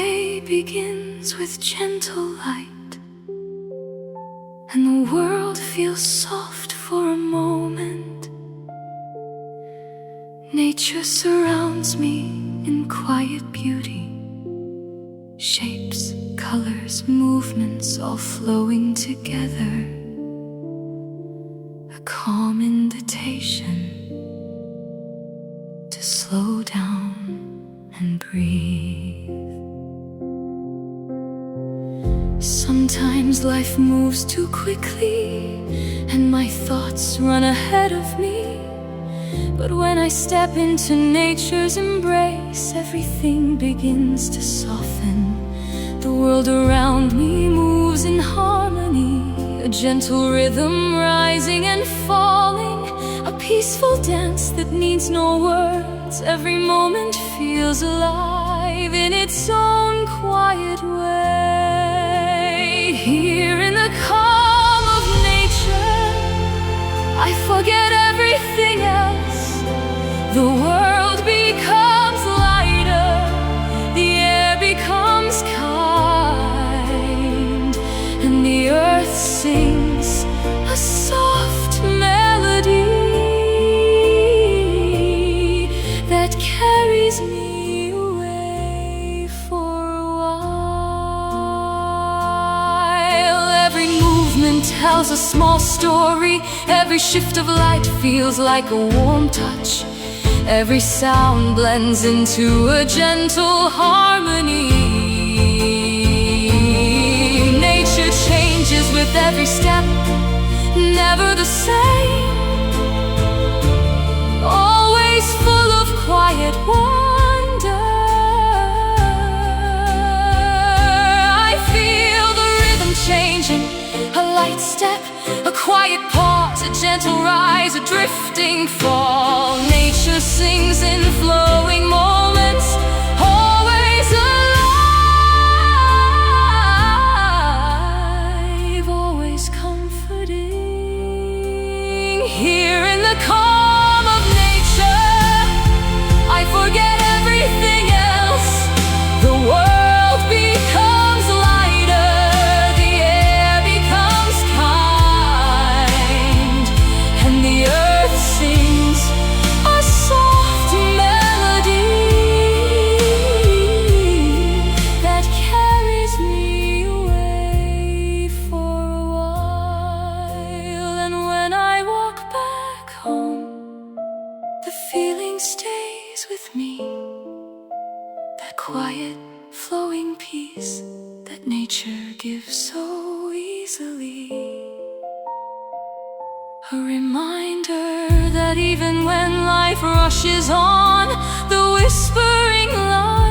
day begins with gentle light, and the world feels soft for a moment. Nature surrounds me in quiet beauty, shapes, colors, movements all flowing together. A calm invitation to slow down and breathe. Sometimes life moves too quickly and my thoughts run ahead of me. But when I step into nature's embrace, everything begins to soften. The world around me moves in harmony, a gentle rhythm rising and falling, a peaceful dance that needs no words. Every moment feels alive in its own quiet way. Here in the calm of nature, I forget everything else. The world becomes lighter, the air becomes kind, and the earth sings a soft melody that carries me away for a while. Every movement tells a small story, every shift of light feels like a warm touch. Every sound blends into a gentle harmony. Nature changes with every step, never the same, always full of quiet wonder. I feel the rhythm changing, a light step, a quiet pause, a gentle rise, a drifting fall. Nature sings in flowing moments, always alive, always comforting. Here in the calm of nature, I forget everything else. The world becomes lighter, the air becomes kind, and the earth sings a soft melody that carries me away for a while. And when I walk back home, the feeling stays with me, that quiet, flowing peace that nature gives so easily. A reminder that even when life rushes on, the whispering line